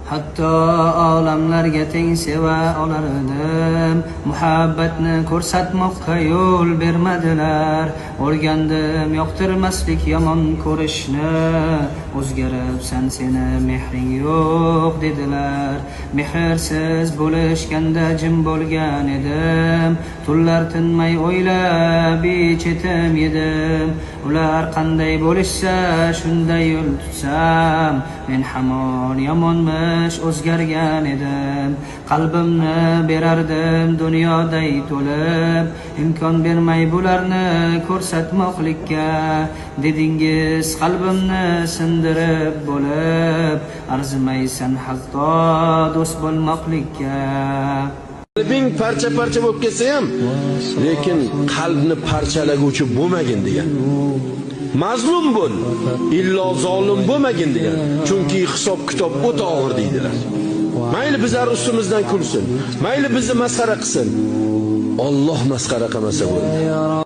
Hatto olamlarga teng seva olardim. Muhabbatni ko'rsatmoqqa yo'l bermadilar. O'rgandim yoqtirmaslik yomon ko'rishni. O'zgaribsan seni mehring yo'q dedilar. Mehrsiz bo'lishganda jim bo'lgan edim. Tunlar tinmay o'ylab chetim yedim. Ular qanday bo'lishsa shunday yo'l tutsam, men hamon yomonmish o'zgargan edim. Qalbimni berardim dunyoday to'lib, imkon bermay bularni ko'rsatmoqlikka. Dedingiz qalbimni sindirib bo'lib, arzimaysan hatto do'st bo'lmoqlikka. Qalbing parcha-parcha bo'lib ketsa ham, lekin qalbni parchalaguvchi bo'lmagin degan. Mazlum bo'l, illo zolim bo'lmagin degan. Chunki hisob-kitob o'ta og'ir deydilar. Mayli bizlar ustimizdan kulsin, mayli bizni masxara qilsin. Alloh masxara qilmasa bo'ldi.